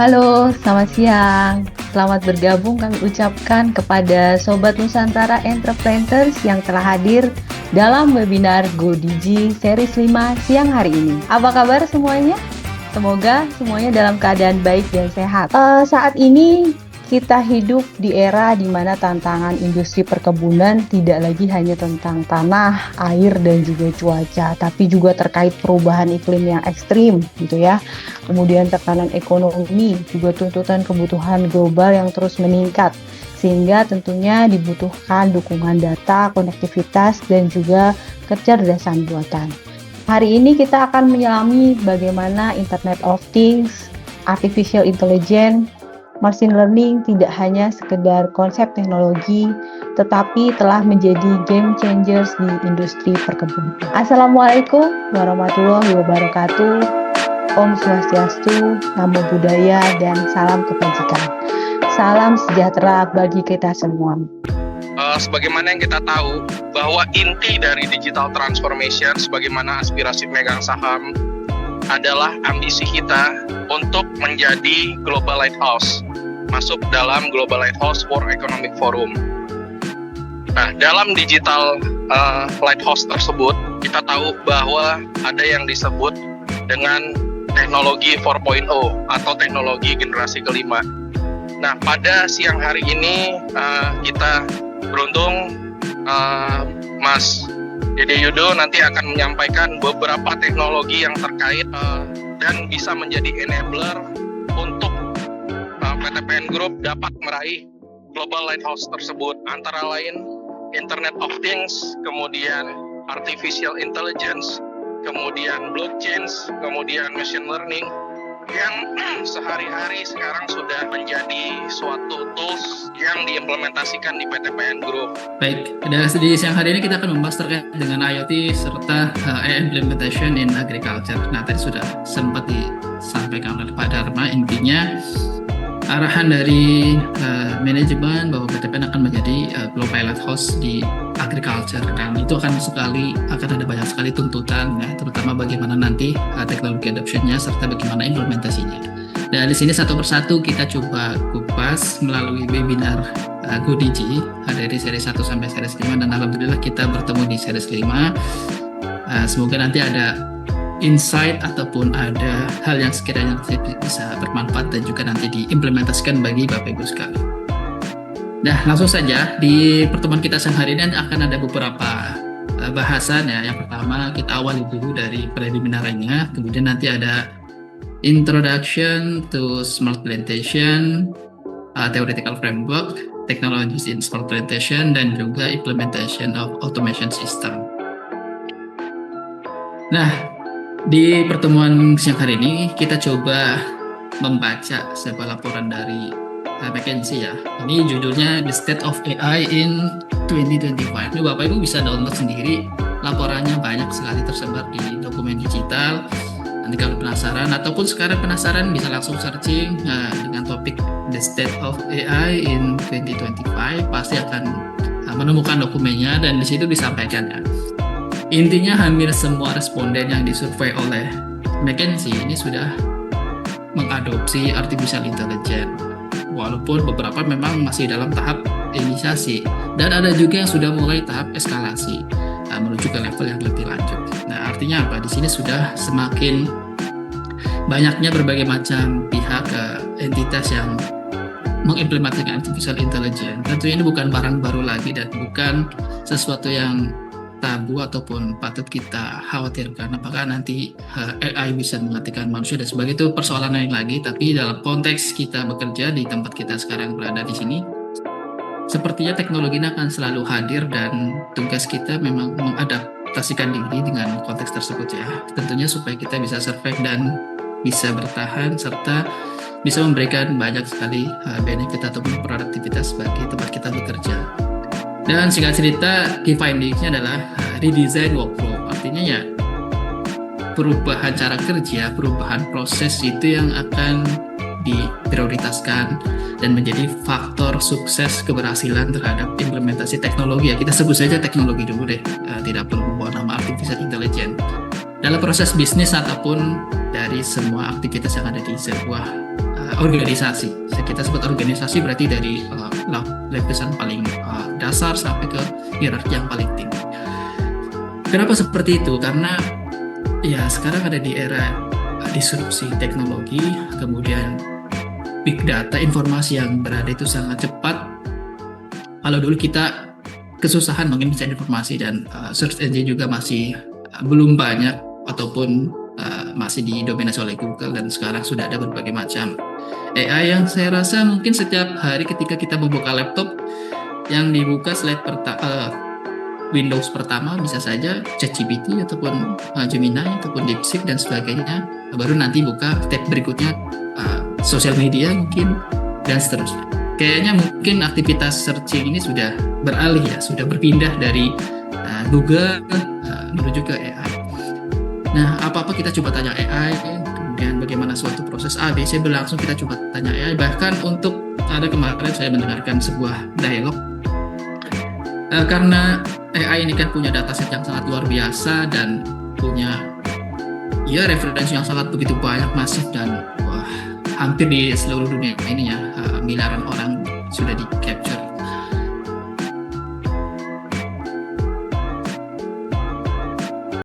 Halo, selamat siang. Selamat bergabung kami ucapkan kepada Sobat Nusantara Entrepreneurs yang telah hadir dalam webinar GoDigi Series 5 siang hari ini. Apa kabar semuanya? Semoga semuanya dalam keadaan baik dan sehat. Saat ini kita hidup di era di mana tantangan industri perkebunan tidak lagi hanya tentang tanah, air, dan juga cuaca, tapi juga terkait perubahan iklim yang ekstrim, gitu ya. Kemudian tekanan ekonomi, juga tuntutan kebutuhan global yang terus meningkat, sehingga tentunya dibutuhkan dukungan data, konektivitas, dan juga kecerdasan buatan. Hari ini kita akan menyelami bagaimana Internet of Things, Artificial Intelligence, Machine Learning tidak hanya sekedar konsep teknologi, tetapi telah menjadi game changers di industri perkebunan. Assalamualaikum warahmatullahi wabarakatuh. Om Swastiastu, Namo Buddhaya, dan salam kebajikan. Salam sejahtera bagi kita semua. Sebagaimana yang kita tahu bahwa inti dari digital transformation, sebagaimana aspirasi pemegang saham, adalah ambisi kita untuk menjadi global lighthouse, masuk dalam Global Lighthouse for Economic Forum. Nah, dalam digital lighthouse tersebut, kita tahu bahwa ada yang disebut dengan teknologi 4.0 atau teknologi generasi kelima. Nah, pada siang hari ini kita beruntung Mas Dede Yudo nanti akan menyampaikan beberapa teknologi yang terkait dan bisa menjadi enabler untuk PTPN Group dapat meraih Global Lighthouse tersebut, antara lain Internet of Things, kemudian Artificial Intelligence, kemudian Blockchain, kemudian Machine Learning, yang sehari-hari sekarang sudah menjadi suatu tools yang diimplementasikan di PTPN Group. Baik, di siang hari ini kita akan membahas terkait dengan IoT serta AI implementation in agriculture. Nah, tadi sudah sempat disampaikan oleh Pak Dharma, intinya arahan dari manajemen bahwa PTPN akan menjadi global lighthouse di agriculture, dan itu akan ada banyak sekali tuntutan, ya, terutama bagaimana nanti teknologi adoption-nya serta bagaimana implementasinya. Dan di sini satu persatu kita coba kupas melalui webinar GoDigi dari seri 1 sampai seri 5, dan alhamdulillah kita bertemu di seri 5. Semoga nanti ada insight ataupun ada hal yang sekiranya bisa bermanfaat dan juga nanti diimplementasikan bagi Bapak Ibu sekalian. Nah, langsung saja di pertemuan kita siang hari ini akan ada beberapa bahasan, ya. Yang pertama kita awali dulu dari preliminarnya, kemudian nanti ada introduction to smart plantation, theoretical framework, technologies in smart plantation, dan juga implementation of automation system. Nah, di pertemuan siang hari ini kita coba membaca sebuah laporan dari McKinsey, ya. Ini judulnya The State of AI in 2025. Ini Bapak Ibu bisa download sendiri. Laporannya banyak sekali tersebar di dokumen digital. Nanti kalau penasaran ataupun sekarang penasaran bisa langsung searching dengan topik The State of AI in 2025, pasti akan menemukan dokumennya dan di situ disampaikan, ya. Intinya hampir semua responden yang disurvei oleh McKinsey ini sudah mengadopsi artificial intelligence, walaupun beberapa memang masih dalam tahap inisiasi dan ada juga yang sudah mulai tahap eskalasi menuju ke level yang lebih lanjut. Nah, artinya apa? Di sini sudah semakin banyaknya berbagai macam pihak entitas yang mengimplementasikan artificial intelligence. Tentunya ini bukan barang baru lagi dan bukan sesuatu yang tabu ataupun patut kita khawatirkan apakah nanti AI bisa menggantikan manusia dan sebagainya, itu persoalan lain lagi. Tapi dalam konteks kita bekerja di tempat kita sekarang berada di sini, sepertinya teknologi ini akan selalu hadir dan tugas kita memang mengadaptasikan diri dengan konteks tersebut, ya. Tentunya supaya kita bisa survive dan bisa bertahan serta bisa memberikan banyak sekali benefit ataupun produktivitas bagi tempat kita bekerja. Dan singkat cerita, key findings-nya adalah redesign workflow. Artinya, ya, perubahan cara kerja, perubahan proses itu yang akan diprioritaskan dan menjadi faktor sukses keberhasilan terhadap implementasi teknologi, ya. Kita sebut saja teknologi dulu deh, tidak perlu membawa nama artificial intelligence. Dalam proses bisnis ataupun dari semua aktivitas yang ada di sebuah organisasi. Kita sebut organisasi berarti dari lapisan paling dasar sampai ke hierarki yang paling tinggi. Kenapa seperti itu? Karena ya sekarang ada di era disrupsi teknologi, kemudian big data, informasi yang berada itu sangat cepat. Kalau dulu kita kesusahan mungkin mencari informasi dan search engine juga masih belum banyak ataupun masih didominasi oleh Google, dan sekarang sudah ada berbagai macam AI yang saya rasa mungkin setiap hari ketika kita membuka laptop yang dibuka slide Windows pertama bisa saja ChatGPT ataupun Gemini ataupun DeepSeek dan sebagainya, baru nanti buka tab berikutnya sosial media mungkin dan seterusnya. Kayaknya mungkin aktivitas searching ini sudah beralih ya, sudah berpindah dari Google menuju ke AI. Nah, apa-apa kita coba tanya AI, kemudian bagaimana suatu proses A, B, C berlangsung kita coba tanya AI. Bahkan untuk ada kemarin saya mendengarkan sebuah dialog karena AI ini kan punya dataset yang sangat luar biasa dan punya ya referensi yang sangat begitu banyak, masif, dan hampir di seluruh dunia ini ya miliaran orang sudah di-capture